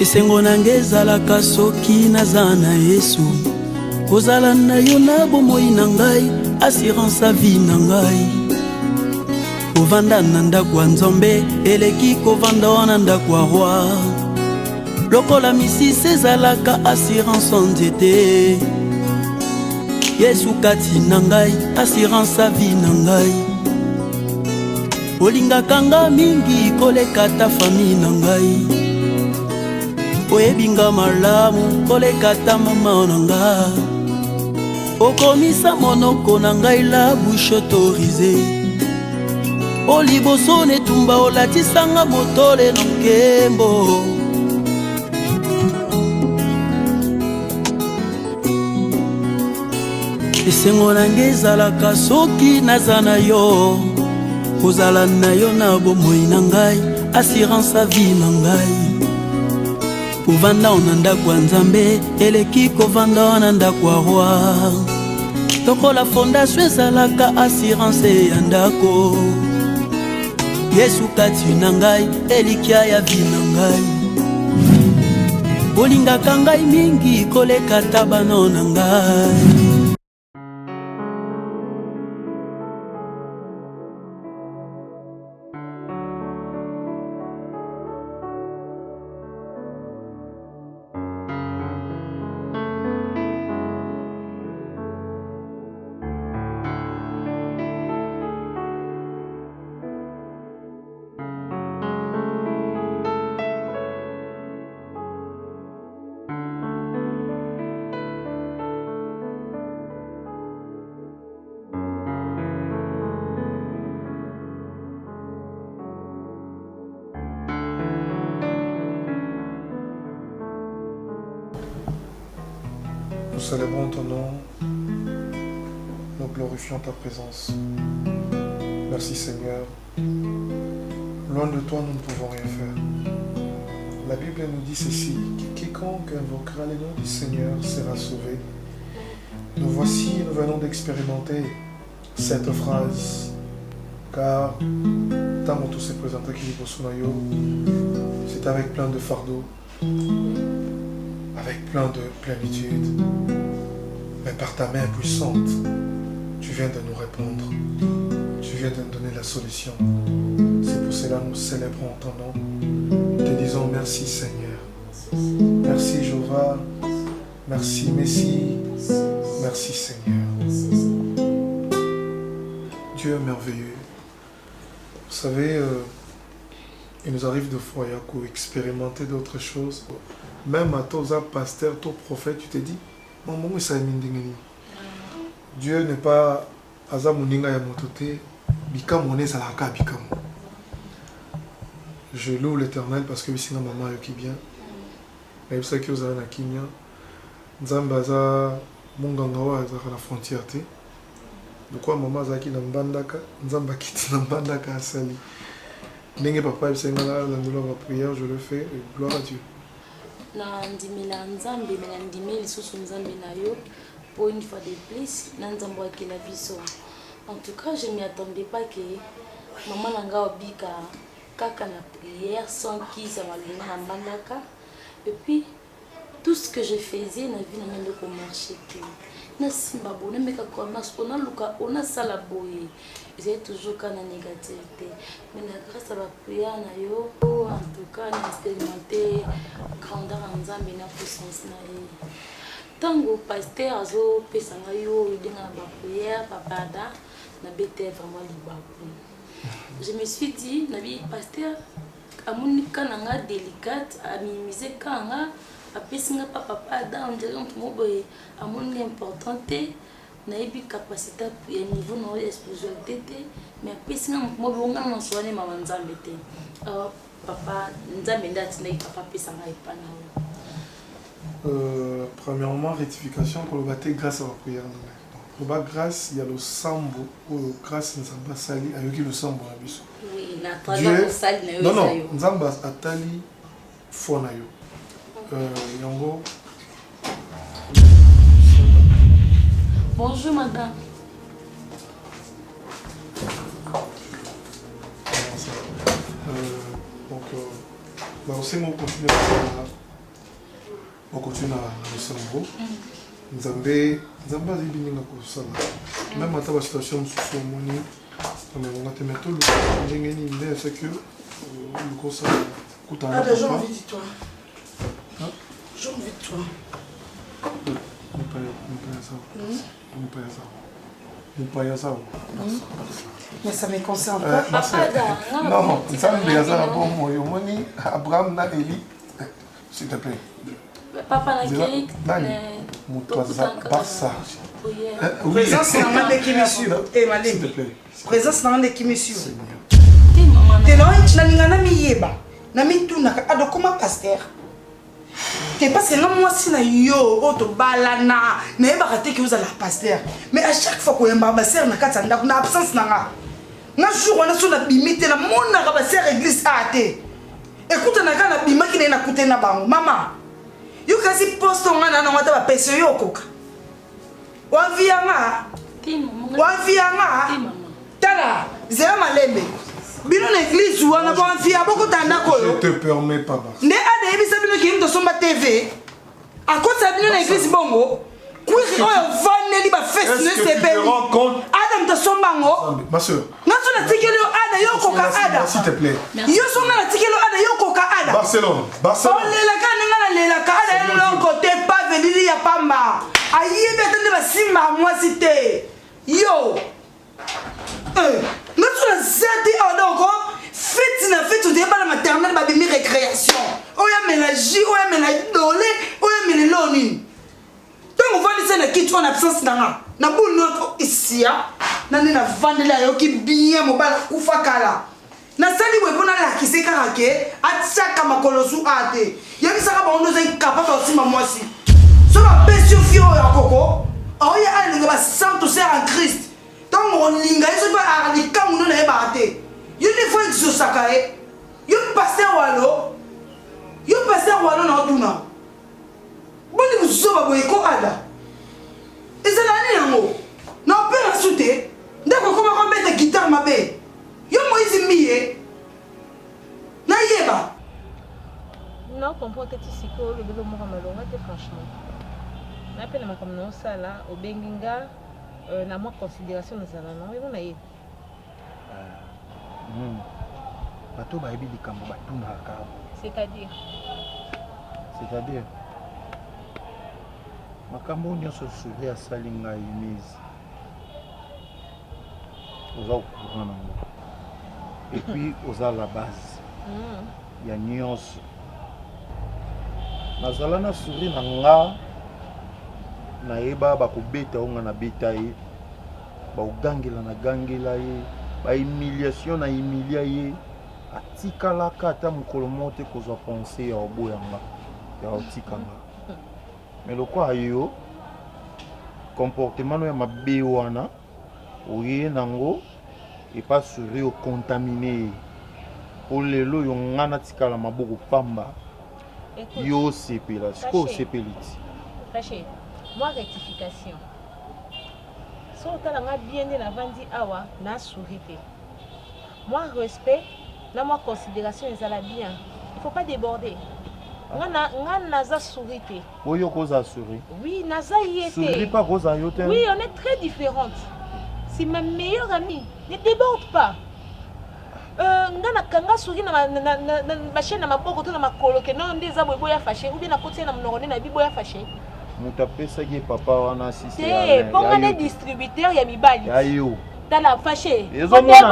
esengo nange ezalaka soki naza na Yesu kozala na yo na bomoi na ngai assurance a vie na ngai kovanda na ndako ya Nzambe eleki kovanda wana ndako ya roi lokola misisi ezalaka assurance en nzete Yesu kati na ngai assurance a vie na ngai olingaka nga mingi koleka ta famille na ngai oyebinga malamu koleka ta mama na nga okomisa monoko na ngai la bouche autorisée oliboso netumba olatisanga motole na nkembo esengo nange ezalaka soki naza na yo kozala na yo na bomoi na ngai assurance a vie na ngai kovanda na ndako ya Nzambe eleki kovanda na ndako ya roi lokola fondation ezalaka assurance ya ndako Yesu kati na ngai elikia ya vie na ngai olingaka ngai mingi koleka tabano na ngai. Nous célébrons ton nom, nous glorifions ta présence. Merci Seigneur. Loin de toi, nous ne pouvons rien faire. La Bible nous dit ceci, quiconque invoquera le nom du Seigneur sera sauvé. Nous voici, nous venons d'expérimenter cette phrase, car tant que tout s'est présenté qu'il c'est avec plein de fardeau, avec plein de plénitude, mais par ta main puissante, tu viens de nous répondre, tu viens de nous donner la solution. C'est pour cela que nous célébrons ton nom, te disons merci Seigneur, merci Jéhovah, merci Messie, merci Seigneur. Dieu est merveilleux. Vous savez, il nous arrive de fois à expérimenter d'autres choses. Même à toi, pasteur, toi, prophète, tu te dis, maman, ça Dieu n'est pas Azamuninga Yamotote, Bikamoné Salaka Bikam. Je loue l'Éternel parce que ici, maman qui bien. Mais vous savez que vous avez un Kimia. Nzambaza Mungangawa à la frontière. Pourquoi maman Zaki Nambandaka, Nzamba Kit Nambandaka Sali. N'ayez papa, la prière, je le fais, et gloire à Dieu. Na ndimela nzambe mena ndimeli lisusu nzambe na yo pour une fois de plus na nzambe akela biso. En tout cas, je m'y attendais pas que maman nanga obika kaka na prière sans qui ça m'a donné na bandaka. Et puis tout ce que je faisais na vie na mende ko marcher que na simba bona meka ko mas ona luka ona sala boye. J'ai toujours quand négativité. Mais grâce à la prière na yo, en tout cas, on a expérimenté grandeur en Nzambe na puissance na ye. Tango pasteur azo pesanga yo idena ba prière papada na bete vraiment libaku. Je me suis dit nabi pasteur amuni kananga délicate a minimiser kanga a pesinga papa da on dirait on moboye amuni importante. Naïbi capacité et niveau non spiritualité mais pesinga mobonga na soane mama nzambe te papa nzambe ndati na papa pesanga ipana. Premièrement rectification pour le battre grâce à la prière. Pour la grâce il y a le sambo ou grâce nzamba sali ayoki le sambo na biso. Oui, na travers sali na yo. Non nzamba atali fona yo. Yango. Bonjour madame. Donc, aussi mon continuer continuer à le cerveau. Nzambe azibininga kosala. Même à ta situation sous moni, on a te mettre le ndengeni ndé c'est que le conseil coûte un. J'ai envie de toi. J'ai envie de toi. Mais ça me concerne pas. Non, ça me concerne pas. Moni, Abraham na Eli, s'il te plaît. Papa na Kérik. Présence dans le qui monsieur. Eh Malé. S'il te plaît. Présence dans le qui monsieur. T'es là, na miyeba. Na mituna ado comment pasteur. C'est parce que moi si na yo auto balana na eba raté que vous allez pasteur. Mais à chaque fois qu'on yamba pasteur na katanda na absence na nga. Na jour on a sur la bimité la mon na pasteur église até. Écoute na kana bimaki na écouter na bango maman. Yo kasi poste nga na ngata ba pese yo koka. Wa vianga. Wa vianga. Tala, zema malembe. Bino na église ou on a pas envie à beaucoup tanda ko. Je te permets pas. Ne ade ebisa bino ki mto somba TV. Akota bino na église bongo. Kuzi oyo vaneli ba fest ne sepe. Adam to somba ngo. Ma sœur. Ngaso na tikelo ada yo koka ada. S'il te plaît. Yo songa na tikelo ada yo koka ada. Barcelone. On lela ka ninga lela ka ada yo côté pas venir ya pamba. Ayi betende ba simba moi cité. Yo. Notre zati donc fête na fête de la maternelle ba bimi récréation. Oya mélange, oya mélange dolé, oya méloni. Donc on va laisser na kitu en absence nanga. Na boule notre ici na na vandela yo ki bien mobala kufa kala. Na sali we bona la ki se karake atsaka makolosu ate. Yebisaka ba ono ze capable aussi mamoisi. So ba besio fio ya koko. Oya alinga ba santo ser en Christ. Donc on linga eso ba ali kamuno na ebate. You ne faut que sakae. You pasteur walo. You pasteur walo na otuna. Boni musoba boy ko ada. Ezalani yango. Na opera sute. Ndako koma ko beta guitare mabe. Yo moizi miye. Na yeba. Non, comprends que tu sais que le bébé m'a malonga franchement. N'appelle ma comme non ça là au benginga na moi considération dans ça non et on a bato ba ebi likambo batuna ka. C'est-à-dire makambo nyonso suri asali ngai mise oza courant nango et puis oza la base ya nyonso nazala na suri na nga nayeba bakobeta onga na beta ye baogangela na gangela ye bahumiliation na humilia ye atikalaka ata mokolo moko te kozwa pense ya oboyanga ya otikanga mais lokwa yo comportement ya mabe wana oye nango epa suri ocontamine po lelo yo nga natikala maboko pamba yo sepela siko osepeli ti Caché. Moi rectification. So talanga bien de la vandi awa na sourité. Moi respect, na moi considération ezala bien. Il faut pas déborder. Nga naza sourité. Oyo koza souri. Oui, naza yete. Souri pas koza yote. Oui, on est très différentes. C'est ma meilleure amie. Ne déborde pas. Nga nakanga souri na chaîne na maboko to na makolo ke non ndeza boya fâché ou bien na côté na mnorone na biboya fâché. Mutapesaki papa wana assisté. Eh, ponga ne distributeur ya mibali. Ayo. Tala fâché. Ezo mona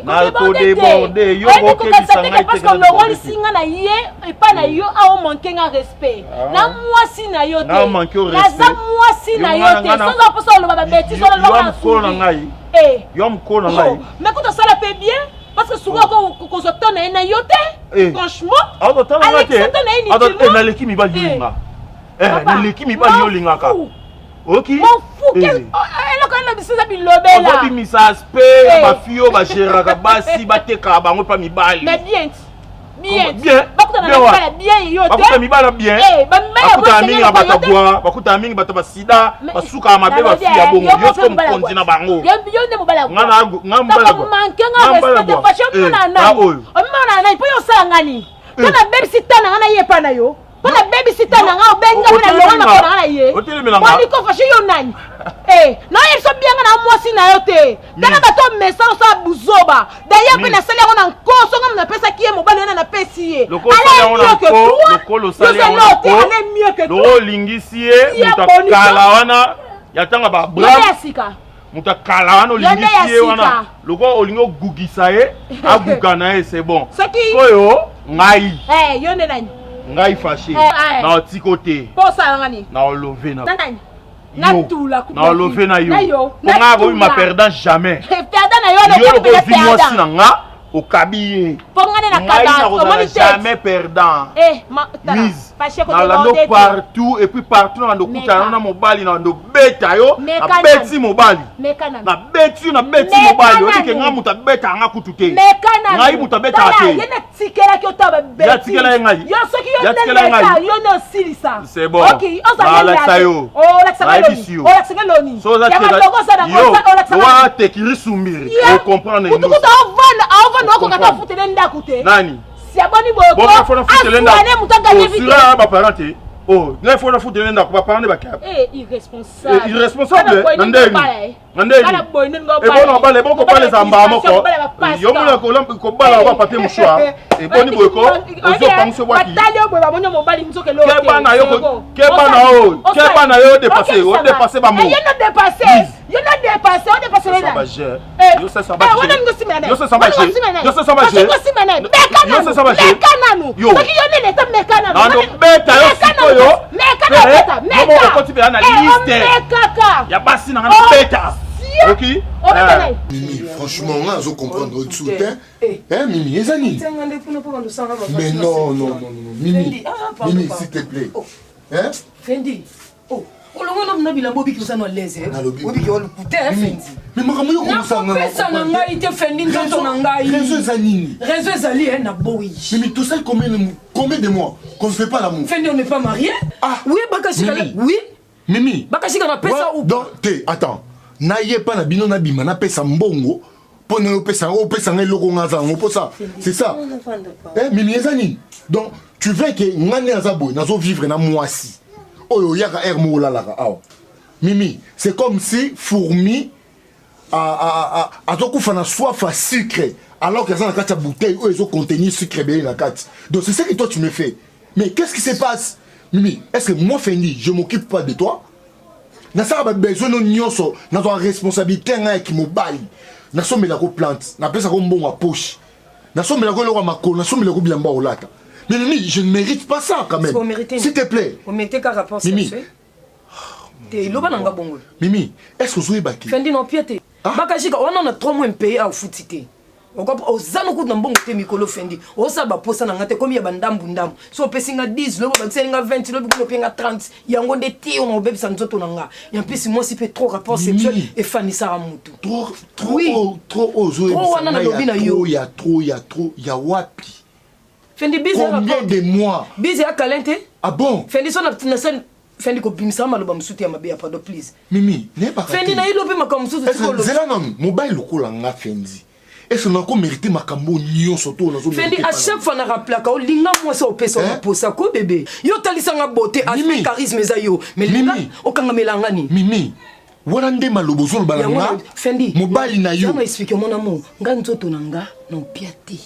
na ko déborder yo ko ke bisanga parce que le rôle singa na ye et pas na yo a o manquer un respect. Na mwasi na yo te. Na manquer au respect. Na za mwasi na yo te. Sans pas le baba bêtise sur le rôle. Yo mko na ngai. Eh. Yo mko na ngai. Mais quand ça la fait bien parce que souvent ko zotona na yo te. Franchement. Ado tana na te. Ado na leki mibali linga. Na leki mibali yo lingaka. Ok. Mon fou, elle a mis ça bilobela. On va mis ça aspect, ma fille, ma chère, basi, bateka, bango pa mibali. Mais bien. Bien. Bien. Bien yo te. Bakuta mibala bien. Bakuta mingi bata bois, bakuta mingi bata basida, basuka mabe ba fille ya bongo. Yo comme kontina bango. Yo ne mobala. Ngana mbala. Manque un respect de fashion na na. O mona na ipo yo sangani. Kana bebsi tana ngana yepa na yo. Pour la babysitter, on a benga, on a l'on a ye. On dit qu'on fait yo nani. Eh, non, ils sont bien dans moi si na yote. Dans la bateau message ça buzoba. D'ailleurs, quand na salaire on en cause, on a pesa qui est mobile, on a pesier. Le colo salaire on a mieux que toi. Le lingisie, mutakala wana. Yatanga ba bram. Mutakala wana lingisie wana. Le go olingo gugisaye, agugana c'est bon. Koyo ngai. Eh, yone nani. Ngai fâché. Na otikote. Pour ça ngani. Na olover na. Na tout la coupe. Na olover na yo. Nga go ma perdant jamais. Perdant na yo le ko perdant. Yo nga au cabinet. Pour ngani na kada. On jamais perdant. Eh, mise. Na lando partout et puis partout na ndokuta na mobali na ndo beta yo. Na beti mobali. Na beti mobali. Odi ke nga muta beta nga kutuke. Ngai muta beta ate. Yena tikela ki otaba beti. Ya tikela ngai. Yo soki yo ndeka yo no silisa. C'est bon. OK, on s'en va yo. Oh, la loni. Oh, la loni. So za yo, wa te kiri sumbiri. O comprendre ngo. Kutukuta avana ko kata futele ndakute. Nani? Si aboni boyo. Bon, il faut la foutre l'enda. Sura ba parenté. Oh, il faut la foutre l'enda ko ba parler ba cap. Eh, irresponsable. Irresponsable. Nandeni. Nandeni. Et bon on ba les bon ko pas les amba moko. Yo mo ko lampe ko bala ba papier mouchoir. Et boni boy ko. Ozo panso waki. Batalio boy ba monyo mobali nzoke lo. Ke bana yo ko. Ke bana yo dépasser. O dépasser ba mo. Yo no dépasser. Yo no dépasser, on dépasser là. Yo ça ça ba. Yo ça ça ba. Yo ça ça ba. Yo ça ça ba. Yo. Yo ne leta mekana. Non beta yo siko yo. Mekana beta. Mekana. Ko ti be na liste. Mekaka. Ya basi na beta. Ok. Mimi, franchement, on a comprendre au dessous. Hein, Mimi, les amis. Mais non, non, non, non. Mimi, Mimi, s'il te plaît. Hein? Fendi. Oh. Oh, le monde n'a pas bobi qui s'en laisse. Bobi qui a le couteau, Fendi. Mais moi, comment ça n'a pas été Fendi dans ton angaï. Réseau Zanini. Réseau Zali, elle n'a pas oui. Mimi, tout ça, combien de mois qu'on ne fait pas l'amour? Fendi, on n'est pas mariés. Ah, oui, Bakashika. Oui. Mimi. Bakashika, on a fait ça ou pas? Attends. Naye pas na bino na bima na pesa mbongo pour ne pesa o pesa ngai loko ngaza ngo ça c'est ça Mimi ezani donc tu veux que ngane azabo nazo vivre na moisi oyo yaka ermo la awa Mimi c'est comme si fourmi a tokufa na soif à sucre alors que ça na kati bouteille oyo ezo contenir sucre bé na kati donc c'est ça que toi tu me fais mais qu'est-ce qui se passe Mimi est-ce que moi Fendi je m'occupe pas de toi na ça ba besoin no nyonso na toi responsabilité nga ki mobali na somela ko plante na pesa ko mbongo a poche na somela ko loko makolo na somela ko bilamba olata mais Mimi je ne mérite pas ça quand même s'il te plaît on mettait qu'à rapport sexuel te loba nanga bongo Mimi est-ce que vous avez baki Fendi non piété bakashika on a 3 mois payé à footité ozana kutu na mbongo te mikolo Fendi osaba posa na ngate komi ya bandambu ndambu so pesinga 10 lobo bakisenga 20 lobo kupenga 30 yango nde ti on obebisa nzoto nanga ya mpisi moi si peut trop rapport sexuel et fanisa mutu trop ozo wana na lobi na yo ya trop wapi Fendi bize combien de mois bize ya kalente ah bon Fendi so na sen Fendi ko bimisa maloba musuti ya mabe ya pardon please Mimi ne pas Fendi na ilobi makamusuti tikolo zela non mobile lokola nga Fendi est-ce qu'on a encore mérité ma cambo nion surtout Fendi à chaque fois na rappela ka linga moi ça opesa na posa ko bébé yo talisanga beauté aspect charisme za yo mais linga okanga melanga ni Mimi wana nde malobo zolo balanga Fendi mobali na yo ça explique mon amour nga nzoto nanga non piati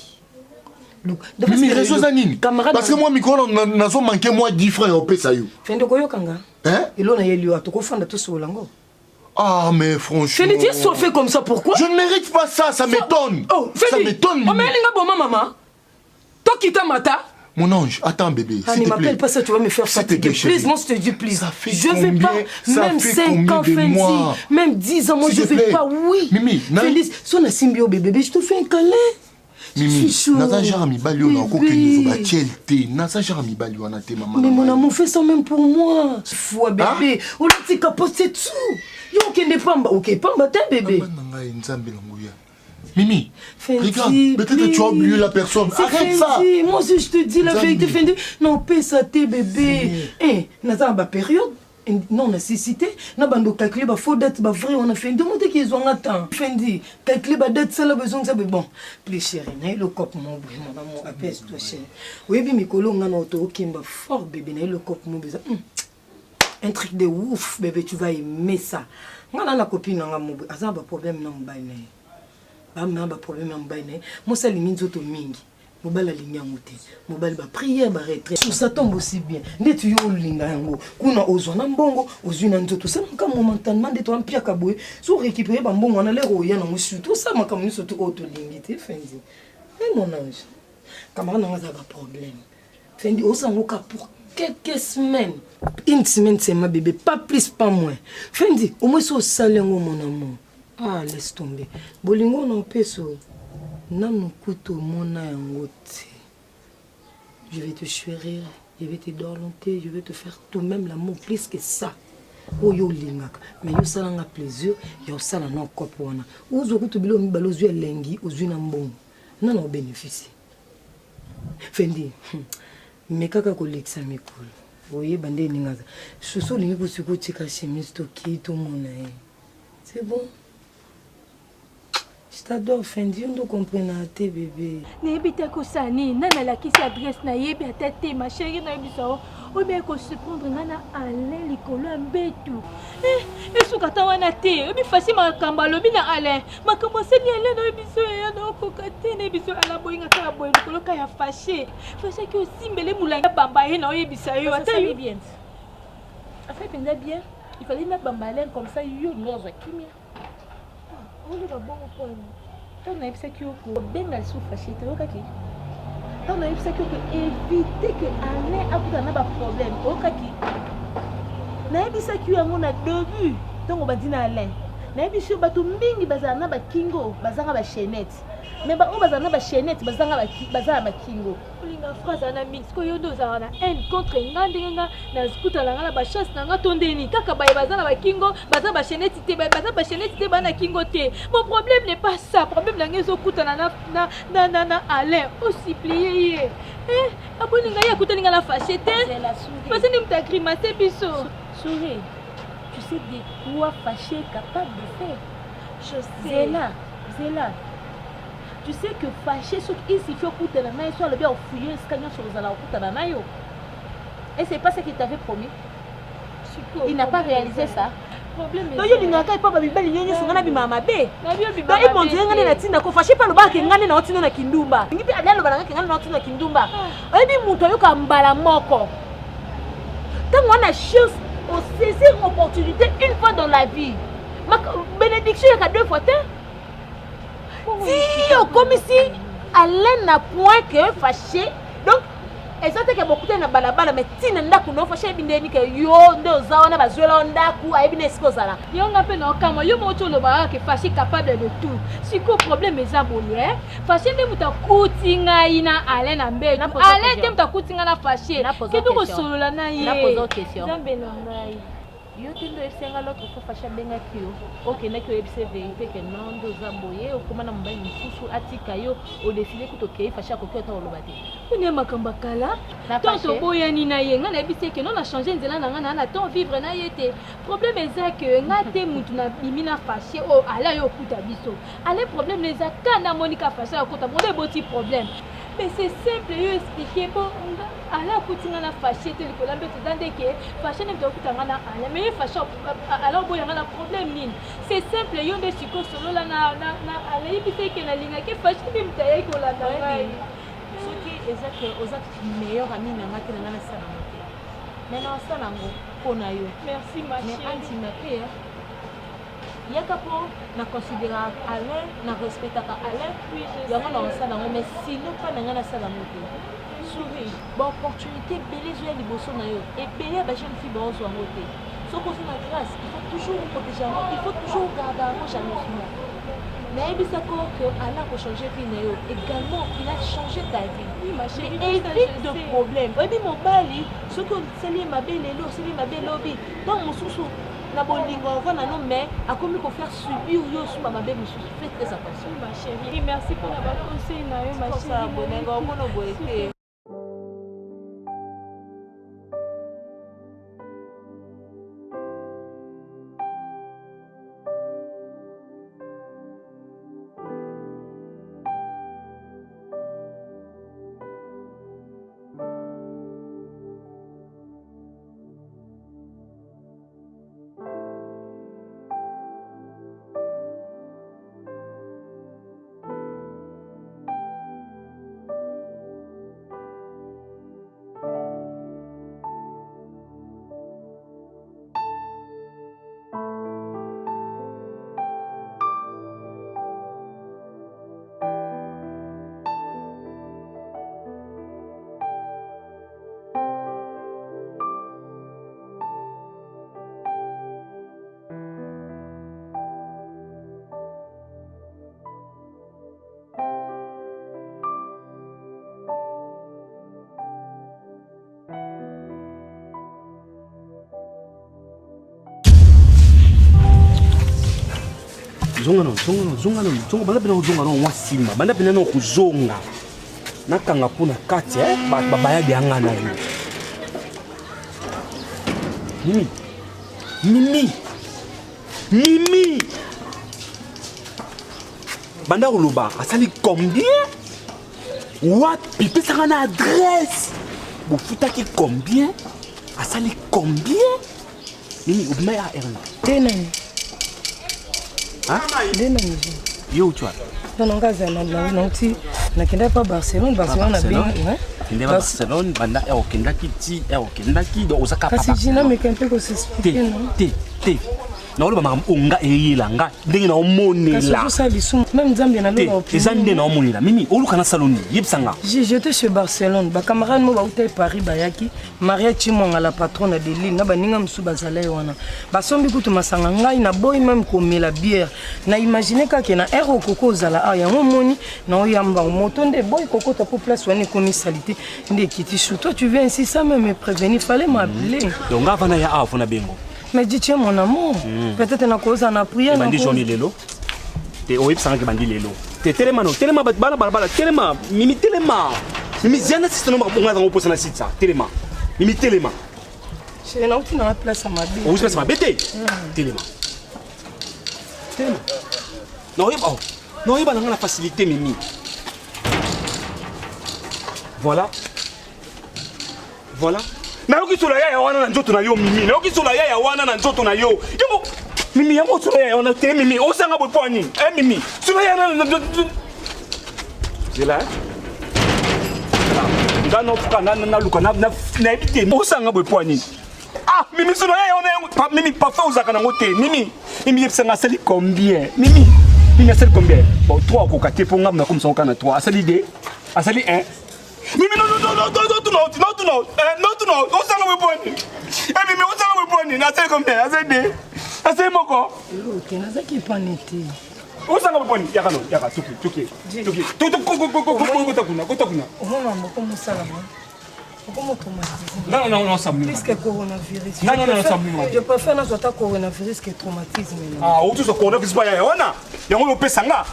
Mimi réseau zanini parce que moi micro nazo manquer moi 10 francs opesa yo Fendi ko yo kanga hein elo na yeli yo atoko fanda to so lango. Ah, mais franchement... Fendi, tu es fait comme ça, pourquoi? Je ne mérite pas ça, ça m'étonne. Oh, Fendi, ça m'étonne. Oh, mais maman. Toi qui t'as mata. Mon ange, attends bébé, s'il te plaît. Ne m'appelle pas ça, tu vas me faire fatiguer. Please, non, je te dis, please. Ça fait je combien, vais pas, même 5 ans, Fendi, même 10 ans, moi je vais pas, oui. Mimi, Fendi, si on a symbio bébé, je te fais un câlin. Mimi, naza jarami bali on a encore que nous va tielté. Naza jarami bali on a té maman. Mais mon amour, fais ça même pour moi. Foi bébé, on a dit qu'à poster tout. Yo kende pamba, OK, pamba ta bébé. Mimi, Fendi, regarde, peut-être que tu as oublié la personne. Arrête ça. Moi aussi je te dis la vérité, Fendi. Non, paie ça tes bébé. Eh, naza ba période. non nécessité na bando calculer ba faux date ba vrai on a fait deux mois qu'ils ont attend fendi calculer ba date ça la besoin ça bon plus chéri na le cop mon amour appelle toi chéri oui bi mikolo ngana auto kimba fort bébé na le cop mon besoin un truc de ouf bébé tu vas aimer ça ngana la copine nga mo aza ba problème na mbaye na ba problème na mbaye na mo sali minzoto mingi mobala linyango te mobali ba prière ba retraite tout ça tombe aussi bien ndetu yo linga yango kuna ozona mbongo ozwina nzoto ça ka momentanément ndetu ampia kaboye so récupérer ba mbongo na lero ya na musu tout ça makamu so to auto limité fendi et mon ange camarade nga za ba problème fendi osangoka pour quelques semaines une semaine c'est ma bébé pas plus pas moins fendi au moins so salengo mon amour ah laisse tomber bolingo na peso non, écoute, mon angote. Je vais te chérir, je vais te dorloter, je vais te faire tout même l'amour plus que ça. Oh yo lingaka, mais yo sala nga plaisir, yo sala na kopo wana. Ozo kutu bilo mi balozu elengi, ozu na mbongo. Non on bénéficie. Fendi. Mais kaka ko lexa mikolo. Oye bande ningaza. Soso lingi ko siko tika chemise to ki to mona. C'est bon. Je t'adore, Fendi, on doit comprendre à tes bébés. N'ébite que ça, ni nana la qui s'adresse na yébi à tête ma chérie na bisao. Ou bien qu'on se prendre nana Alain likolo mbetu. Et sous kata wana te, obi facile ma kambalo bina Alain. Ma commencé ni Alain na biso ya na kokate na biso ala boyinga ka boy likolo ka ya fâché. Fâché que aussi mbele mulanga bamba ye na yebisa yo. Ça fait bien. Ça fait bien. Il fallait mettre bamba Alain comme ça yo noza kimia. On est bon au point. On a essayé que ben elle souffre fâché te okaki. On a essayé que éviter que Alain a pas de problème okaki. Na ebisa ki yango na début donc on va dire Alain. Na ebisa bato mingi bazana ba kingo, bazanga ba chaînette. Mais ba o bazana ba chaînette, bazanga ba kingo. Linga phrase na mix ko yo doza na un contre ngandinga na skuta la ngala ba chasse na nga tondeni kaka ba bazana ba kingo baza ba chaînette te ba chaînette te ba na kingo te. Mon problème n'est pas ça, problème la ngezo kuta na Alain aussi plié abolinga ya kuta ninga la fâché te parce que ni mta grimacer biso souris. Tu sais de quoi fâché capable de faire. Je sais Zéla. Tu sais que fâché ce qu'il s'y fait écouter la main soit le bien fouiller ce qu'il y a sur les ala écouter la main. Et c'est pas ce qu'il t'avait promis. Il n'a pas réalisé ça. Problème est. Donc il n'a pas babi bali nyonyo singana bi mama be. Donc il monte ngane na tinda ko fâché pas le ba ke ngane na otina na kindumba. Ngipi alalo bala ngane na otina na kindumba. Oyebi muto yo ka mbala moko. Tant on a chance on saisir opportunité une fois dans la vie. Ma bénédiction il y a deux fois. Si comme si Alain n'a point que fâché donc ezate ke bokuta na balabala mais tina ndaku no fâché bindeni ke yo ndo zawa na bazwela ndaku ayebina eskozala yo ngape na okama yo moto lo ba ke fâché capable de tout siko problème ezabonye fâché nde mutakutinga ina Alain na mbetu Alain nde mutakutinga na fâché ke to solola na ye na poser question zambe na ngai yo tindo esenga l'autre fois fâché benga kio OK na kio ebise vérité que non do zamboye okoma na mbayi msusu atika yo au défilé kutoke fâché akokyo ta olobate une makamba kala tonto boyani na ye nga na ebise que non a changé nzela na nga na ton vivre na yete problème eza que nga te mutu na bimina fâché o ala yo kuta biso ale problème eza kana monika fâché akota bon boti problème mais c'est simple yo expliquer bon ala kutinga na fâché te likola mbeto dande ke fâché ne to kutanga na ala mais fâché alors boyanga na problème nini c'est simple yo nde siko solo la na ala yebise ke na linga ke fâché bi mtaye ko la ngai soki ezake ozaki meilleur ami na ngaki na ngana sana mote maintenant ça nango pona yo merci ma chérie mais anti ma paix yaka po na considérer Alain na respecter Alain puis yango na osala ngo mais sinon pas na ngana sala mote souris bon opportunité belé zo ya liboso na yo et belé ba jeune fille ba ozo ngo te soko so na grâce il faut toujours protéger il faut toujours garder un jamais fini mais ebisa ko que Alain ko changer vie na yo également il a changé ta vie oui ma chérie évite de problème oyebi mobali soki osali mabe lelo osali mabe lobi donc mosusu na bolingo ovana no mais akomi ko faire subir yo suma mabe mosusu fais très attention ma chérie merci pour la conseil na yo ma chérie ça bonengo kono boete . zonga banda pena zonga no wasima banda pena no kuzonga nakanga pona kati babaya bianga na yo Mimi banda koloba asali combien wapi pesanga na adresse bofutaki combien asali combien Mimi ubimaya erna Denani yo tu vois non ngaza na nauti nakenda pa Barcelone na bien kende Barcelone banda okendaki ti okendaki do osaka papa kasi jina mekampe ko s'expliquer non te na oloba makambo onga eyelanga ndenge na omonela kasi ça lisu même Nzambe na loba ezande na omonela Mimi oluka na saloni yebsanga j'étais chez Barcelone ba camarade mo ba utai Paris bayaki Maria Chimonga la patronne de l'île na baninga musu bazala wana basombi kutu masanga ngai na boy même komela bière na imaginer kaka na ero koko zala a ya moni na oyamba moto nde boy koko ta pour place wana komi salité nde kiti chou toi tu viens ici ça même me prévenir fallait m'appeler donc avant ya a fona bengo mais dis tiens mon amour peut-être na cause na prière bandi journée lelo te oyip sanga ke bandi lelo te telema bala telema Mimi telema Mimi ziana système ba bonga ngo posa na sitsa telema Mimi telema c'est na uti na place ma bé o place ma bété telema non oyeba na la facilité Mimi voilà na yoki sula ya wana na nzoto na yo Mimi na yoki sula ya wana na nzoto na yo yo Mimi yango sula ya wana te Mimi osanga bo poni Mimi sula ya na zela ngano fuka na luka na ebite osanga bo poni Mimi sula ya wana Mimi parfait ozaka na ngote Mimi yebsanga sali combien Mimi asali combien bon 3 ko kate po ngam na comme ça on kana 3 asali 2 asali 1 Mimi no osanga we poni Mimi osanga we poni na asali combien asali 2 asali moko ok nazaki panete osanga we poni yaka tuki kota kuna omona moko musala non, ça me plus que coronavirus. Non, je préfère notre coronavirus que traumatisme. Ah, où tout ce coronavirus pas ya wana. Ya ngo pe sanga.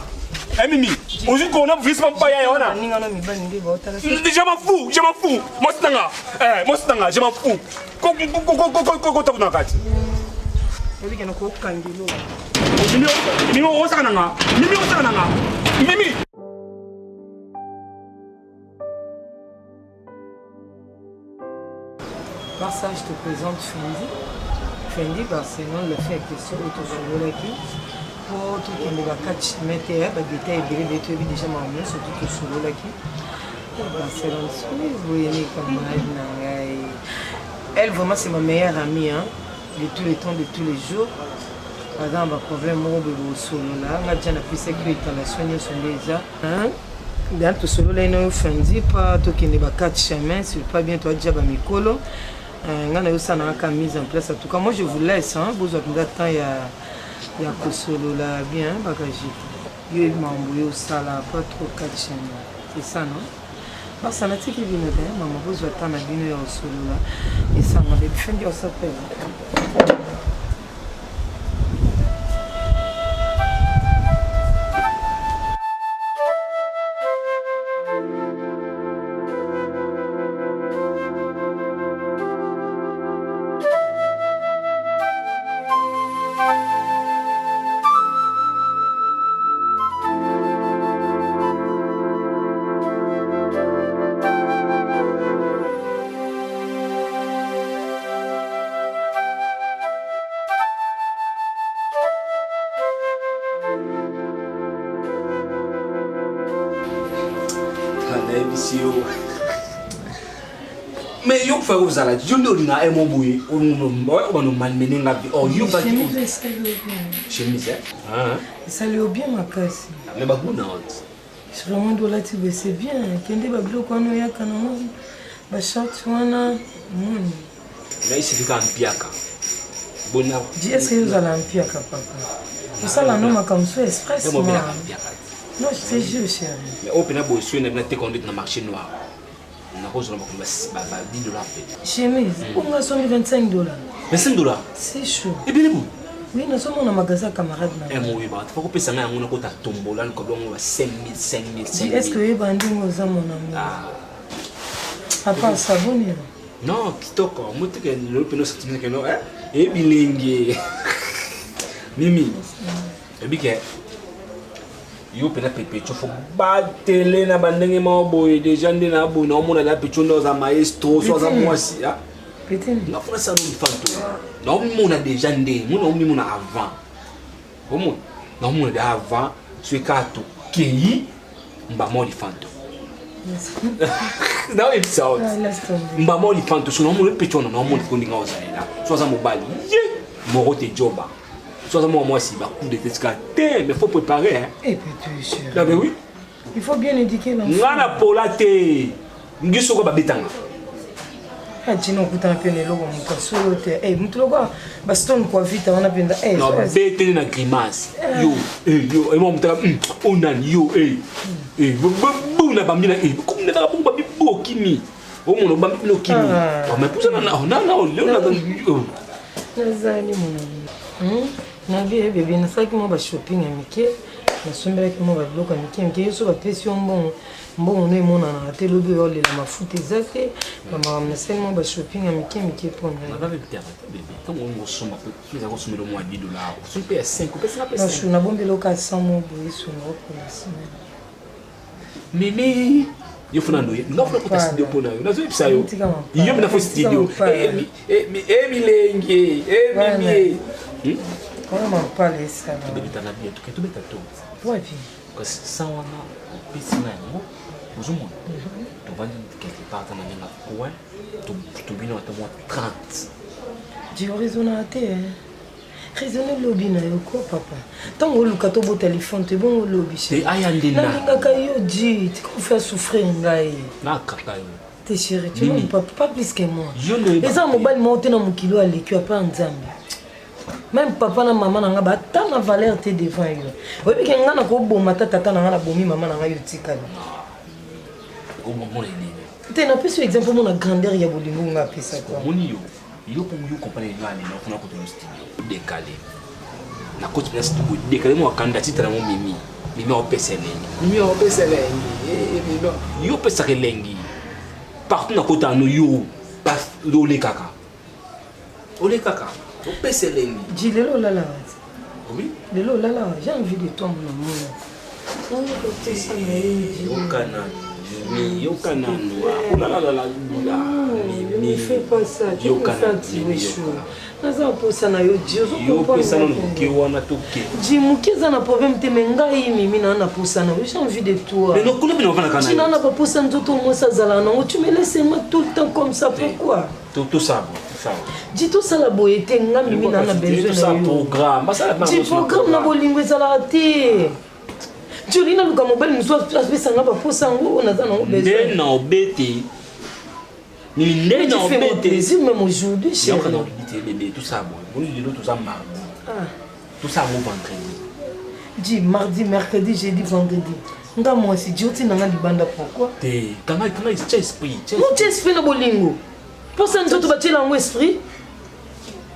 Mimi, aujourd'hui coronavirus pas ya wana. Je m'en fous. Moi stanga, je m'en fous. Ko ta kuna kati. Oli kana ko kangilo. Mimi osaka nanga. Mimi. Par ça, je te présente Fendi Barcelone, le fait que sur le qui pour tout qui est catch mettre détail déjà maman surtout que sur le qui Barcelone, vous voyez comme elle vraiment c'est ma meilleure amie de tous les temps, de tous les jours. Par exemple, un problème au solo là, on a déjà pu sécurité la soigner sur les dans tout solo là, il Fendi pas tout qui est catch chemin, c'est pas bien toi déjà mikolo. Ça n'a mise en place. En tout cas, moi je vous laisse. Vous avez temps il y a Kosolo là bien bagage. Il m'a envoyé au sala pas trop catch. C'est ça non? Parce que ça n'a pas été bien. Maman vous attend à venir au solo là. Et ça m'a fait Fendi au s'appelle. Mais yo fa uzala jondo linga emobuye on malmené ngabi oh yo va chemise ça lui bien ma casse mais ba kuna c'est vraiment de la tibe c'est bien kende ba biloko ano ya kana ba short wana là il suffit qu'un piaka bona dis est-ce que vous allez un piaka papa ça la nom comme ça express non je te jure chérie mais open up boy na te conduite na marché noir na cause na ba $10 chemise on a $25 $25 c'est chaud et bien bon Oui, nous sommes en magasin camarade. Oui, bah, tu peux passer ça, on a quoi ta tombola, nous avons 5 000. Est-ce que vous bandez mon ami? À part ça, bon. Non, TikTok, moi, tu es le péno sorti que non, et bilingue. Mimi, et bien, yo pena pepecho faut battre na bandenge maboy déjà ndena bo na mona la pecho ndo za maestro so za mwasi ah Petit. na fona ça no fanto na mona déjà ndé mona avant omo na mona de avant so kato kei mba mo di fanto na o episode mba mo di fanto so na mona pecho na mona ko ndinga ozaela so za mobali ye moro te joba. Moi si bah coup de tête mais il faut préparer hein. Et puis chérie. Ah ben oui. Il faut bien éduquer l'enfant. Ngana polate. Ngiso ko babetanga. Ah dino kuta pene logo muta solo te. Mutu logo baston kwa vita wana penda. Non bete na grimace. Yo et moi muta onan yo bu na bambina comme na ba babi bo kimi. O mo no bambi no kimi. Mais pour ça na o le na nazali mon na vie bébé na saki mo ba shopping ya mike na sombela ki mo ba bloka mike so ba pression bon no mona na te lobi yo le mafuta ezate mama na saki mo ba shopping ya mike pour na ba bébé comme on soma peu tu as consommé le mois $10 so paye 5 pesa na pesa na shuna bombe loka 100 mo bo iso na ko na semaine Mimi yo Fernando nga funa kuta studio pona yo nazo ipsa yo yo mina fo studio milenge mimi comment on parle ça tu beta na bien tu beta to ouais puis parce que ça on a piscine là vous au moins tu vas quelque part dans la coin tu bino à moi 30 j'ai raisonné raisonner lobby na yo ko papa tant o luka to bo téléphone te bon lobby c'est ayande na ninga ka yo dit tu peux faire souffrir ngai na kaka yo t'es chéri tu m'aimes pas plus que moi et ça mobile monter na mukilo à l'équipe pas nzambe même papa na maman na nga ba ta na valeur te devant yo oui que nga na ko boma tata na nga na bomi maman na nga yo tikala o moment ni te na plus exemple mon grandeur ya bolingo nga pesa quoi moni yo pour yo comprendre yo ani na kuna ko to studio décalé na coach place to décalé mo candidat titra mo mimi o pesele yo pesa kelengi partout na kota no yo pas le kaka o pesele dis lelo la oui lelo la j'ai envie de toi mon amour on est côté ça yo kana la ne fais pas ça tu me sens chaud naza posa na yo Dieu yo pesa no ke wana toke di mukiza na problème te menga yi mimi na posa na j'ai envie de toi mais no kuna bino vana kana tu n'as pas posa nzoto moi ça zala na tu me laisses moi tout le temps comme ça pourquoi tout ça dis tout ça la boyete nga mimi na besoin tout ça programme ba ça dis programme na bolingo ezala te Jolina luka mobile muso apesa nga ba posa ngo na za na besoin na obete ni mais tu fais mon plaisir même aujourd'hui chérie. Il y a un bébé, tout ça, bon, tout ça mardi. Tout ça, mon vendredi. Dis mardi, mercredi, jeudi, vendredi. Nga moi si Dieu t'es dans la banda pourquoi? Quand tu esprit. Mon esprit na bolingo. Pour ça nous tu vas dans esprit.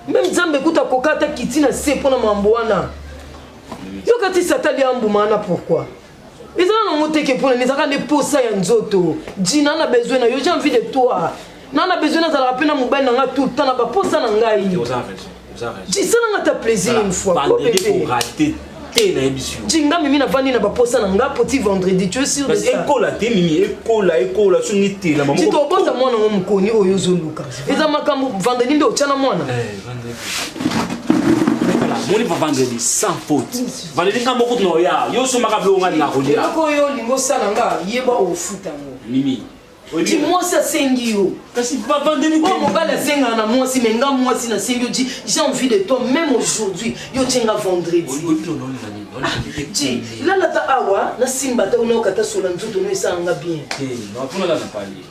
Même Zambé kuta kokata kitina se pona mamboana. Yo kati satali ambumana pourquoi? Ils ont monté que pour les gens pour ça y a nzoto. Dina na besoin na yo j'ai envie de toi. Nana besoin na la peine mobile na tout temps na ba posa na ngai. Vous avez dis ça na ta plaisir une fois. Pour rater na émission. Jinga mimi na vandi na ba posa na nga petit vendredi tu es sûr de ça? École te mimi école sur nité la maman. Tu to posa mwana ngo mukoni oyo zoluka. Eza makambo vendredi ndo chana mwana. Mon livre vendredi sans faute. Vendredi quand beaucoup de noya, yo so maka blonga na kolia. Ko yo lingo sala nga yeba ofuta ngo. Mimi. Dis-moi ça sengi yo. Kasi pas vendredi ko mo bala senga na moi si menga moi si na sengi yo dit j'ai envie de toi même aujourd'hui. Yo tienga vendredi. Dis là la ta awa na simba ta una kata sola nzuto no isanga bien. Non, pour la parler.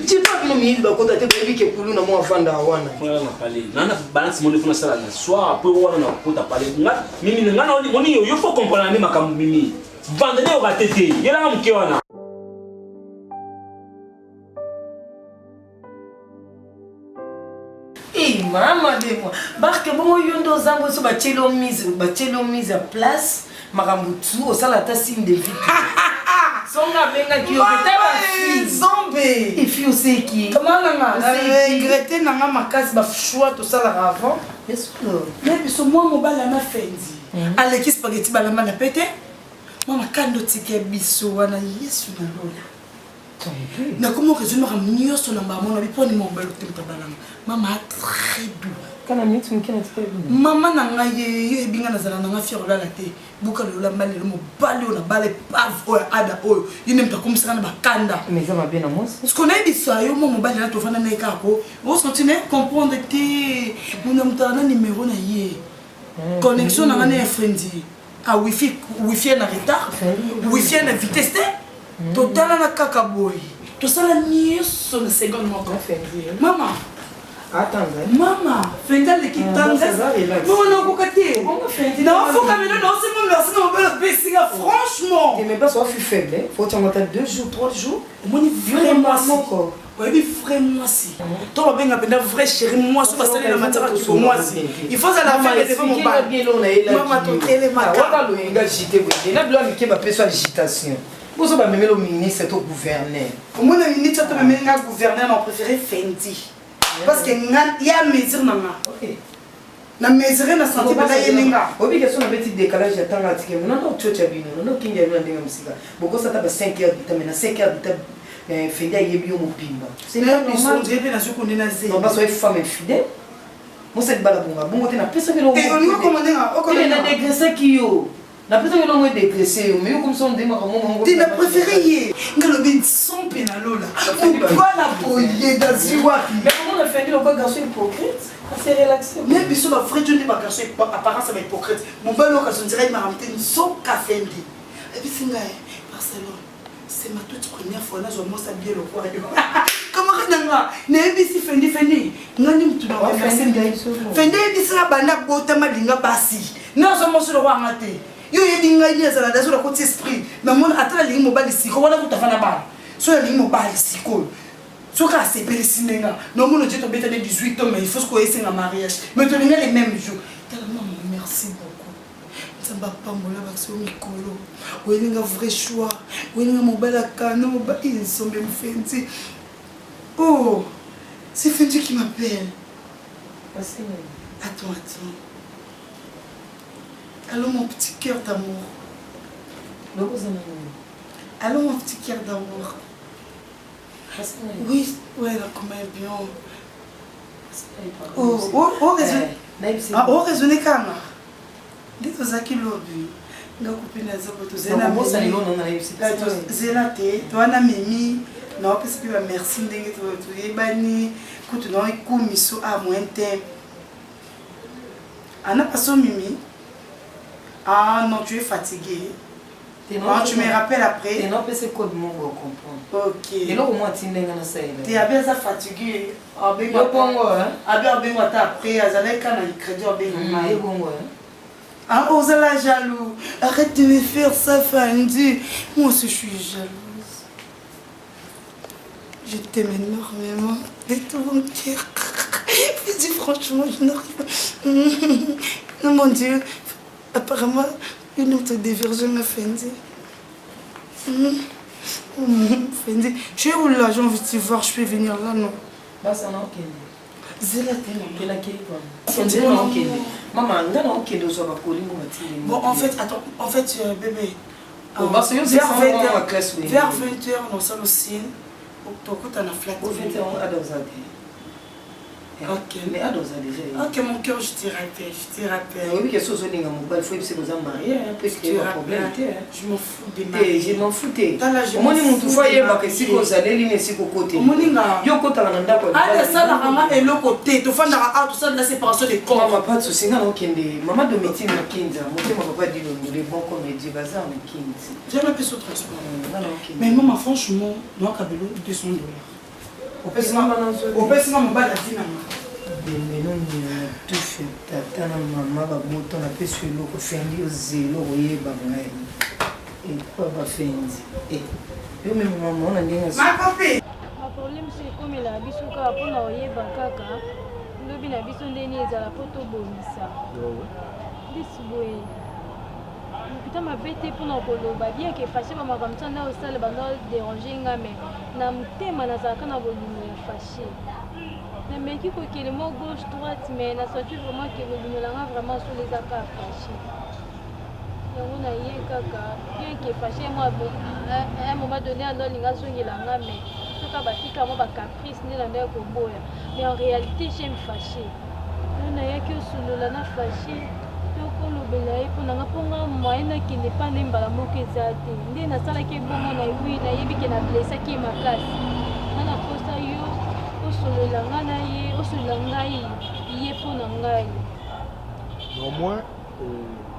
Tu pas que nous mille bakota te baby ke kulu na mo afanda wana. Voilà na parler. Nana balance mon fona sala na soir après wana na kota parler. Nga mimi ngana oni yo faut comprendre ni makambu mimi. Vendredi o gatete. Yela mke wana. Eh, maman de moi. Barque bon yondo zango so ba chelo mise à place. Marambutu au salata signe de vie. Songa benga ki obeta ba fille Zombie. Et fille aussi qui. Comment nanga? Regretter nanga makasi ba choix to sala avant. Est-ce que mais biso moi mobala ma fendi. Aleki spaghetti balama na pete. Mama kando tike biso wana yesu na lola. Na comment résumer ramnio son maman na biponi mobalo temta balama. Mama très doux. kana minute mukina tike bino. Mama nanga ye binga na zala nanga fiero la te. Buka lola mali mo balo na bale pave ada oyo. Yine mtakumisa na bakanda. Mais ça m'a bien à moi. Ce qu'on a dit ça, yo mo mobali na to fana na ekako. On continue comprendre que mon amtana numéro na ye. Connexion na ngane frendi. A wifi na retard. Wifi na vitesse. Total na kaka boy. To sala nyeso na seconde moko. Maman. Attends. Maman, fenda le kitanga. Maman na kokate. Non, faut que maintenant non, c'est mon merci mon belle bessinga franchement. Et même pas soit faible, hein. Faut t'en 2 jours, 3 jours. Mon vraiment encore. Oui, vraiment si. Toi ben ngapenda vrai chéri moi so basali na matara to moi si. Il faut ça la faire devant mon bar. Maman to tele maka. Waka lo inga jité boye. Na blo amike ba peso agitation. Bozo ba memelo ministre to gouverneur. Mon ministre to memelo nga gouverneur mon préféré Fendi. Parce que il y a mesure nana. OK. Na mesure na santé ba yeninga. Obi question na petit décalage ya tanga tike. Non non chocha bino. Non kinga na ndenga musika. Boko ça ta ba 5 heures d'ita mais na 5 heures d'ita Fendi yebi yo mopimba. C'est pas normal. Je vais na zo connait na zé. Non pas soit femme infidèle. Moi c'est bala bonga. Bongo te na pesa que no. Et on lui commander o connait na dégraisser qui yo. Na pesa que no mo dégraisser mais yo comme ça on démarre mon. Tu l'as préféré hier. Ngalo ben son penalola. Pourquoi la boyer dans ziwa? Mais comment on a fait le garçon hypocrite? C'est relaxé. Mais biso ba frère Johnny ba garçon apparence ba hypocrite. Mon bel occasion dirait ma ramté une so Fendi. Et puis singa Barcelone. C'est ma toute première fois là je me sens bien le quoi. Comment nanga? Ne bisi Fendi. Ngani mtu na Fendi bisi na bana bota malinga basi. Na zo mo solo wa ngate. Yo yebinga ni azala dazo la côté esprit. Mais mon atala lingi mobali siko wala kutafana ba. So lingi mobali siko. Soka c'est périssinenga. Non mon Dieu to beta de 18 ans mais il faut qu'on essaie un mariage. Mais tu les mêmes jours. Tellement merci beaucoup. Samba pambola bakso mikolo. Welinga vrai choix. Welinga mobala kano ba ils sont même Fendi. Oh, c'est Fendi qui m'appelle. Attends. Allô mon petit cœur d'amour. Allô mon petit cœur d'amour. Oui, ouais, là, comment est bien. Oh, raisonner. Oh, raisonner quand même. Dites aux acquis l'obus. Nous coupons les autres. Zélaté, toi, on a mimi. Non, parce que merci de tu es banni. Écoute, non, écoute, miso à moins temps. Anna passe mimi. Ah non, tu es fatigué. Quand tu me rappelles après. Et non, c'est quoi de mon comprendre. Ok. Et là, au moins, tu n'es pas ça. Tu es bien fatigué. Après, Azalek, quand il crédit, ah, vous êtes jaloux. Arrête de me faire ça, Fendi. Moi aussi, je suis jalouse. Je t'aime énormément. De tout mon cœur. Fendi, franchement, je n'arrive pas. Non, mon Dieu. Apparemment, il ne te diverge pas, Fendi. Fendi, je suis où là, j'ai envie de te voir, je peux venir là, non? Bah, ça n'a aucun. Bon, en fait, attends, bébé. Vers 20h, nous sommes aussi. Tu as la flaque. Ok. Mais à déjà. Ok, mon cœur, je te rappelle. Oui, que ce soit un mobile, il faut que vous mariés, parce qu'il y a un problème. Je m'en fous des mariés. Je m'en foutais. Moi, je m'en foyer, parce que si vous allez, il est sur le côté. Yo, quand on a un ah, ça, la maman est le côté. Tu fais tout ça de la séparation des corps. Maman, pas de soucis, non, maman de métier, mon kind. Mon père m'a pas dit le bon comédie, bazar, mon kind. J'ai un peu sur transport. Mais maman, franchement, moi, Kabelo, $200. Au pèse, mon bal à dire. Mais non, tout fait. Tata, maman, bamoto, on a fait sur l'eau, Fendi, au zélo, et bangay. Et quoi, va Fendi? Et yo, même maman, on a dit. Ma copine! Ma problème, c'est comme il a dit, souka, pour n'avoir kaka. Lobi na na biso ndeni ezala po tobomisa ndisi boye puta mabe te mpona koloba bien ke fashe bamakambo ntina nde osala bando dérange nga me na motema nazalaka na bolingo ya fashe nameki kokele mo gauche droite mais nasaki vraiment ke bolingo nanga vraiment solo ezaka fashe yango na ye kaka bien ke fashe un moment donné anolinga azongelanga mais soka batika mo bacaprice nde na nde koboya mais en réalité j'aime fashe oyo nayaki osolola na fashe tokolobela ye mpo nanga mponga moye nakende pa nde mbala moko eza te nde nasalaki bongo na wi nayebi ke na blesaki ye makasi nga nakosa yo osolola nga na ye osolola ngai ye mpo na ngai néanmoins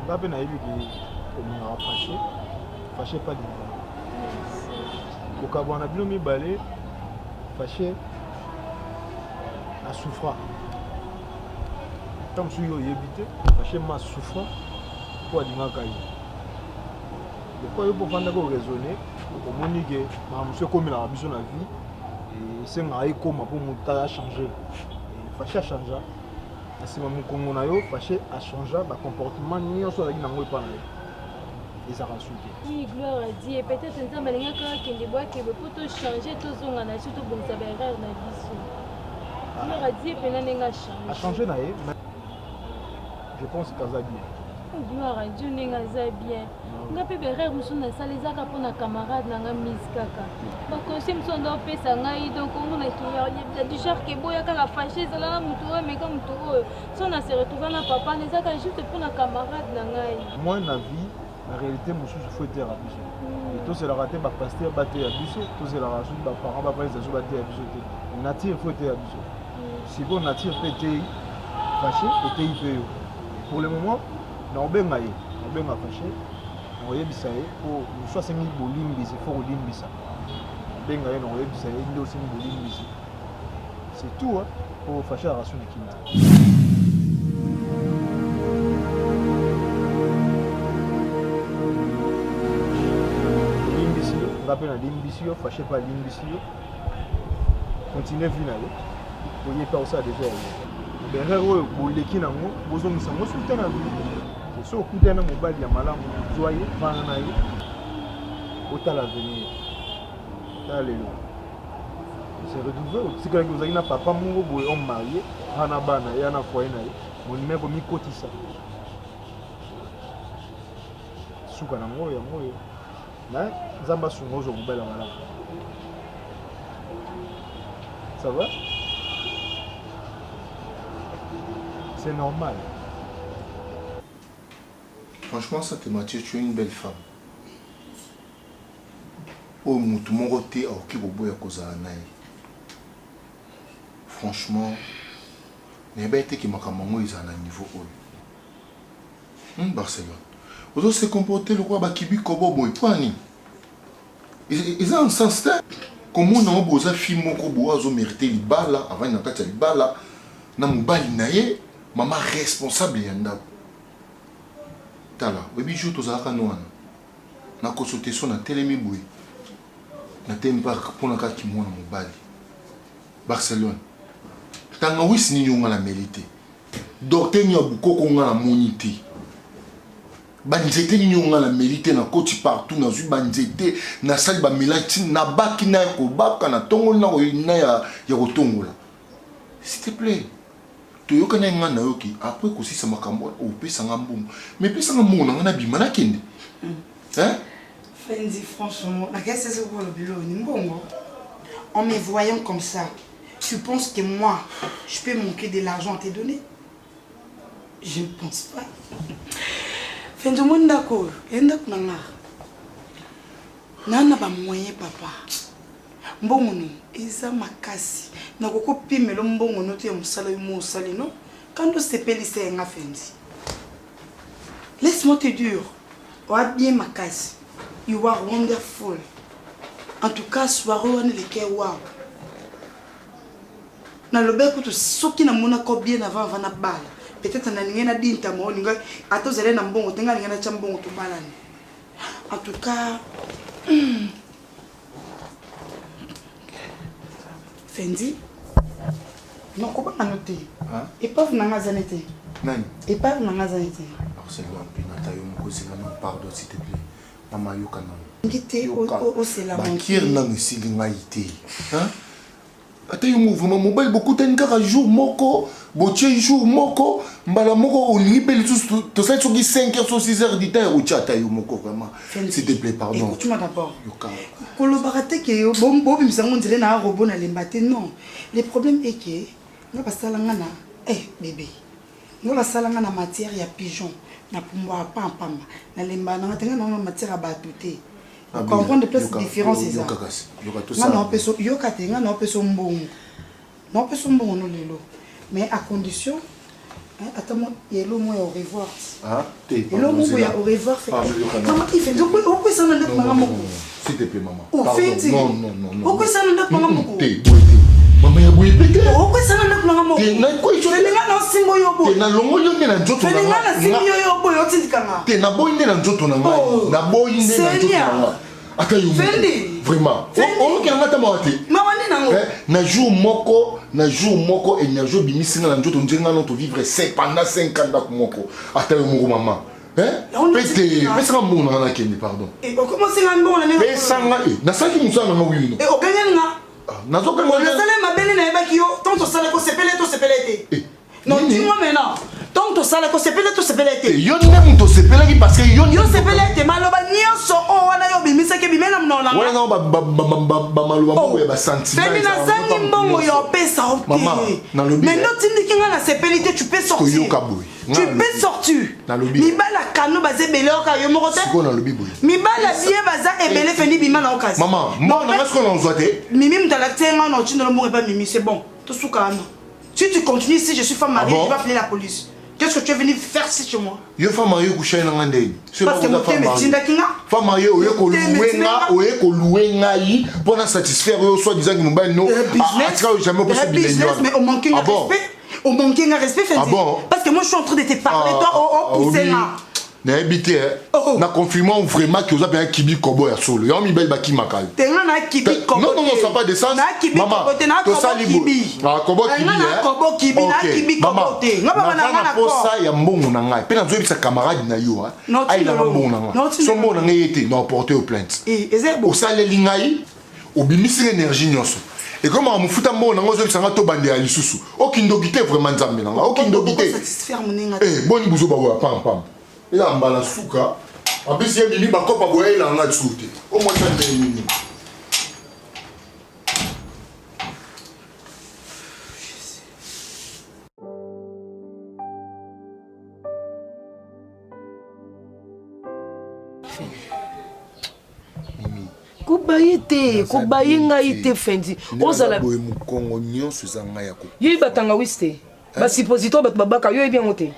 nga mpe nayebi ke komingaka fashe pa lingana kokabwana bino mibale fashe asouffra ntango soki oyebi te fashe ma souffra mpo alingaka ye lokwa yo mpo ofandaka oraisonne omoni ke makambo so ekomelaka biso na vie esengaka ekóma mpo moto achange fashe achangea na nsima mokongo na yo fashe achangea bacomportement nyonso azalaki nango epa na ye ezalaka su te oui gloire à Dieu peut-être nzambe alingaka akende bwakebe mpo tochange tozonga na biso tobongisa baerreur na biso gloire à Dieu mpena ndenge achange na ye je pense qu'aza bien gloire à Dieu ndenge aza bien nga mpe berere mosusu nasala ezaka mpo na camarade nanga mise kaka bakonse mosusu anda opesa ngai donc omonaki ya du genre ke boya kaka fashe ezala na motu oyo ameka motu oyo so na se retrouve na papa na ezaka juste mpo na camarade na ngai moi na vie na réalité mosusu fo eteyaka biso tozelaka te bapaster bateya biso tozelaka soki baparent bapaisation bateya biso te nature fo eteya biso sikoyo nature mpe eteyi fashe eteyi mpe yo pour le moment naobenga ye naobenga fashe nakoyebisa ye mpo mosu asengi bolimbisi fo kolimbisa nabenga ye nakoyebisa ye nde osengi bolimbisi c'est tout mpo fashe arasu likini olimbisi yo nga mpe nalimbisi yo fashe mpe alimbisi yo continue vi na ye oye mpe osala deja ya ye berere oyo boleki nango bozongisa ngo soki te na vie so okutani na mobali ya malamu zwa ye vana na ye otala avenir tala lelo se retrouve otikalaki ozalaki na papa moko boye homme marie ana bana ye ana foye na ye monime komikotisa suka nango yango oyo na nzambe asunga ozwa mobali ya malamu ça va. C'est normal. Franchement, ça te Mathieu, tu es une belle femme. Oh, tout mon côté, ok, bobo ya kozala naï. Franchement, il y a bien été qui m'a camamou ils à niveau haut. Barcelone. Vous se comporter le roi Bakibi Kobo boy poani. Ils ont un sens là. Comme on a besoin de filles mon boazo mérité les balles avant de n'attaquer les balles. Na mobali naïe. Maman responsable yanda tala webi jour tozalaka noana na kosote so na telemi boye na tempa pona kaki mwana mobali Barcelone tanga wisi ni nyonga na melite docteur nya bukoko nga na monité banzete ni nyonga na melite na koti partout na zu banzete na sali ba melati na baki na ko baka na tongo na ko na ya kotongola s'il te plaît toyoka na nga na yoki après ko sisa makambo o pesa ngambungu mais pesa ngambungu na ngana bima na kende hein Fendi franchement la caisse c'est pour le bureau ni mbongo en me voyant comme ça tu penses que moi je peux manquer de l'argent à te donner je ne pense pas Fendi mon d'accord enda kunanga nana ba moyen papa mbongo no eza makasi na koko pimelo mbongo no te musala yo musali no quand on s'épelisse nga Fendi laisse-moi te dire wa bien makasi you are wonderful en tout cas soirée on le cœur wow na lobeko to soki na mona ko bien avant na bala peut-être na ninga na dinta mo ninga atozele na mbongo tenga ninga na chambongo to balani en tout cas Fendi non ko ba noter épave nanga zanete. Nani? Épave nanga zanete. C'est loin, Pinata, pardon, s'il te plaît. Maman, yoka non. Ngite o c'est la manque. Bakir nan sili ngaité. Hein? Ata yo mouvement mobile beaucoup ten kaka jour moko, botie jour moko, mbala moko on libelle tout ça sur 5 heures sur 6 heures du temps ou tata yo moko vraiment. S'il te plaît, pardon. Écoute-moi d'abord. Yoka. Kolobarate ke bombo bimsango ndile na robot na lembate non. Le problème est que nga basalanga na bébé. Nga basalanga na matière ya pigeon. Na pumba pamba na lemba na tenga na matière à batouté. Comprendre de plus différence c'est ça. Non peso yoka tenga non peso mbongo. Non peso mbongo no lelo. Mais à condition attends yelo moi au revoir. Ah, yelo moi au revoir. Comment il fait donc pourquoi ça n'a pas maman. S'il te plaît maman. Non. Pourquoi ça n'a pas maman. Maman ya boye peke. Pourquoi ça n'a pas maman. Na quoi je vais na simbo yobo. Na longo yo na njoto na. Na simbo yobo yo tindikanga. Te na boyinde na njoto na ngai. Na boyinde na njoto na ngai. Aka yo. Vraiment. On ki ngata mawate. Maman ni nango. Na jour moko énergie bimisinga na njoto njenga no to vivre 5 pendant 5 ans moko. Ata yo moko maman. Pete, pesa mbona na kende pardon. Comment c'est un bon na. Pesa nga na saki musana na wino. O gagner nga. Nazoka ngwana sala mabele na yeba kiyo tonto sala ko sepele te non dis-moi maintenant tonto sala ko sepele te yo ne mto sepele ki parce que yo sepele te maloba nyonso o wana yo bimisa ke bimena mnona wana na ba maloba mo ya ba sentiment femi na zangi mbongo yo pesa ok mais non tindiki nga na sepele te tu peux sortir tu peux sortir mibala kano baze bele oka yo moko te mibala bien baza ebele feni bima na okasi maman moi na est-ce qu'on en soit te mimi mtala tenga na chino le mot pas mimi c'est bon tout soukana si tu continues ici je suis femme mariée je vais appeler la police qu'est-ce que tu es venu faire ici chez moi yo femme mariée coucher na ngande parce que moté me tinda kinga femme mariée oye ko louer ngai pour na satisfaire yo soit disant que nous ba no atika jamais possible mais au manquer de respect au manquer de respect parce que moi je suis en train de te parler toi pousser là na habité na confirmant vraiment que vous avez un kibi kobo ya solo yo mi belle baki makal tenga na kibi kobo non ça pas de sens maman to sali kibi kobo kibi na kibi kobo te ngaba na posa ya mbongo na ngai pe na zoyebisa camarade na yo ai na mbongo na ngai so mbongo na ngai ete na porter au plainte o saleli ngai obimisi énergie nyonso et comment on fout un mot dans nos hommes to bande à lisusu okindogité vraiment nzambe na okindogité boni buzo ba pam il a mbala suka en plus il y a des liba kopa boye la nga tsuti au moins ça nini kobaye ngai te fendi ozala boye mukongo nyonso zanga yako yo batanga wiste basuppositoire bato babaka yo ebyango te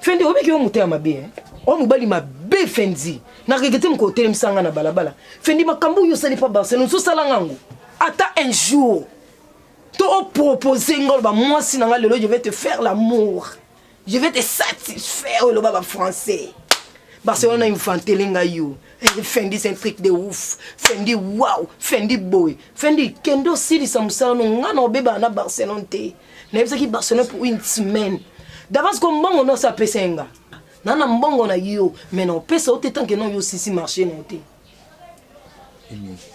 fendi obiki yo mote ya mabe o mobali mabe fendi na regrete mokotelemisa nga na balabala fendi makambo oyo osali pa barcelone ososala ngango ata un jour to opropose nga oloba mwasi na nga lelo je vais te faire l'amour je vais te satisfaire oloba bafrançais barcelone infantele nga yo fendi c'est un truc de ouf fendi wow fendi boy fendi kendo silisa mosala no nga na obeba na barcelone te nayebisaki barcelone pour une semaine d'avance comme mbongo non ça pesa nga nana mbongo na yo mais non pesa ote tant que non yo sisi marché non te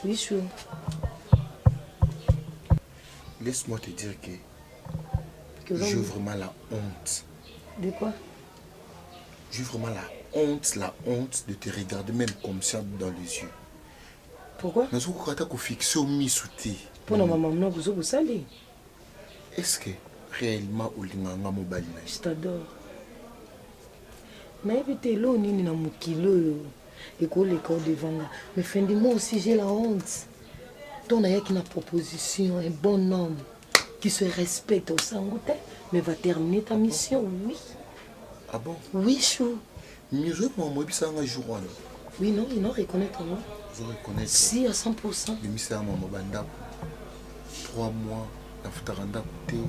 oui chou laisse-moi te dire que j'ai vraiment la honte de quoi j'ai vraiment la honte de te regarder même comme ça dans les yeux pourquoi mais pourquoi tu as fixé au misouté pour na maman non vous sali est-ce que réellement olinganga mobali na je t'adore mais évitez l'eau nini na mukilo et le corps devant là mais fin du mois aussi j'ai la honte ton aya qui na proposition un bon homme qui se respecte au sangote mais va terminer ta mission oui ah bon oui chou mieux moi moi bisa nga jour là oui non il non reconnaître moi je reconnais si à 100% le misa maman banda 3 mois na futaranda côté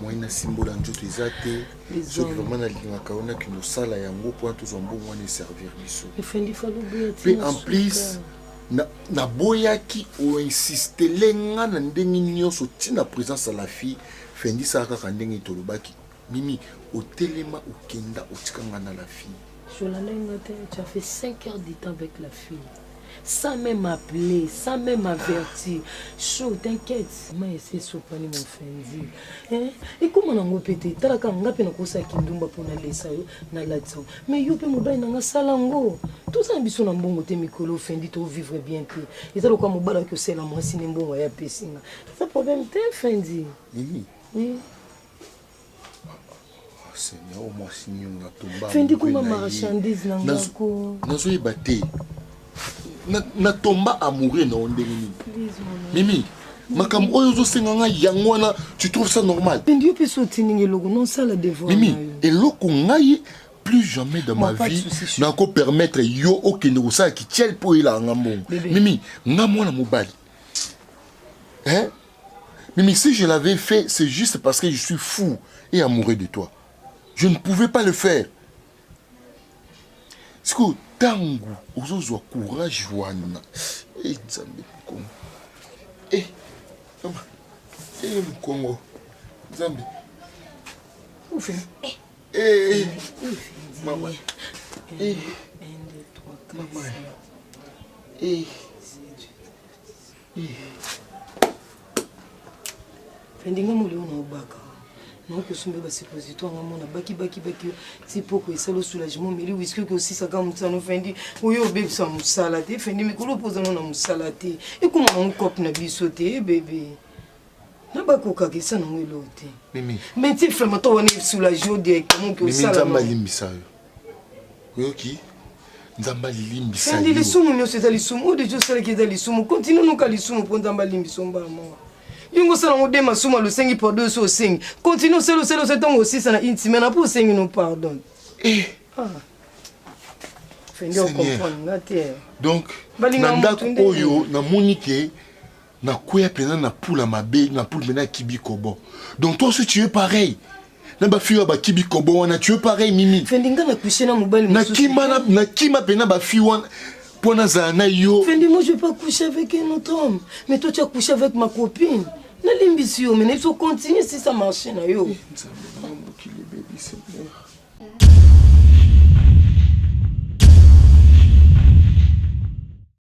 moi na symbole en joto ezate ce qui vraiment na lingaka ona ki no sala yango pour tous en bon on servir biso et en plus na boyaki o insister lenga na ndenge nyonso tina présence à la fille fendi ça kaka ndenge tolobaki mimi otelema okenda otikanga na la fille. Tu as fait 5 heures de temps avec la fille. Sans même m'appeler, sans même m'avertir. Chaud, t'inquiète. Mais c'est sopani mon fendi. Hein? Et comment on a pété? T'as la kanga pena kosa kindumba pour na lesa yo na latso. Mais yo pe mobile na salango. Tout ça biso na mbongo te mikolo fendi to vivre bien te. Et ça le quoi mobile que c'est la moi sine mbongo ya pesinga. Ça problème te fendi. Oui. Seigneur, au moins signe na tomba. Fendi kuma marchandise na ngako. Nazo yebate. Na tomba amoureux na ondengini. Mimi, makam oyo senganga yangwana, tu trouves ça normal? Fendi pe sotininge logo non ça la devoir. Mimi, et loko ngai plus jamais de ma vie n'a encore permettre yo okende ko ça qui tiel po ila ngambo. Mimi, ngamwana mobali. Hein? Mimi, si je l'avais fait, c'est juste parce que je suis fou et amoureux de toi. Je ne pouvais pas le faire. C'est que tango, ozozo courage wana. Eh, Nzambe Kongo. Eh, maman. Eh, Kongo. Nzambe. Ouf. Eh, maman. Eh, 1, 2, 3, 4. Maman. Eh. Fendinga mulio na obaka. Non que sumbe ba suppositoire ngamo na baki ti poko esalo soulagement mais lui que aussi ça comme ça no fendi oyo bébé ça musala te fendi mais kolo poza na musala te et comment on cop na bisoté bébé na bakoka ke ça na ngelo te Mimi mais ti vraiment to woni soulager directement que ça la Nzamba limbisa yo ki Nzamba limbisa yo fendi les sumu no c'est les sumu de jo sala ke da les sumu continue no ka les sumu pour Nzamba limbiso mbamo Yungo sala ngode masuma le sengi pour 2 so sengi. Continue c'est ton aussi ça na intime na pour sengi nous pardon. Eh. Fendi on comprend na terre. Donc nanda oyo na monike na koya pena na pula mabe na pula mena kibi kobo. Donc toi aussi tu es pareil. Na ba fiwa ba kibi kobo wana tu es pareil Mimi. Fendi nga na coucher na mobile na kima pena ba fiwa pona za na yo. Fendi moi je vais pas coucher avec un autre homme. Mais toi tu as couché avec ma copine. Na limbisio mais il faut continuer si ça marche na yo.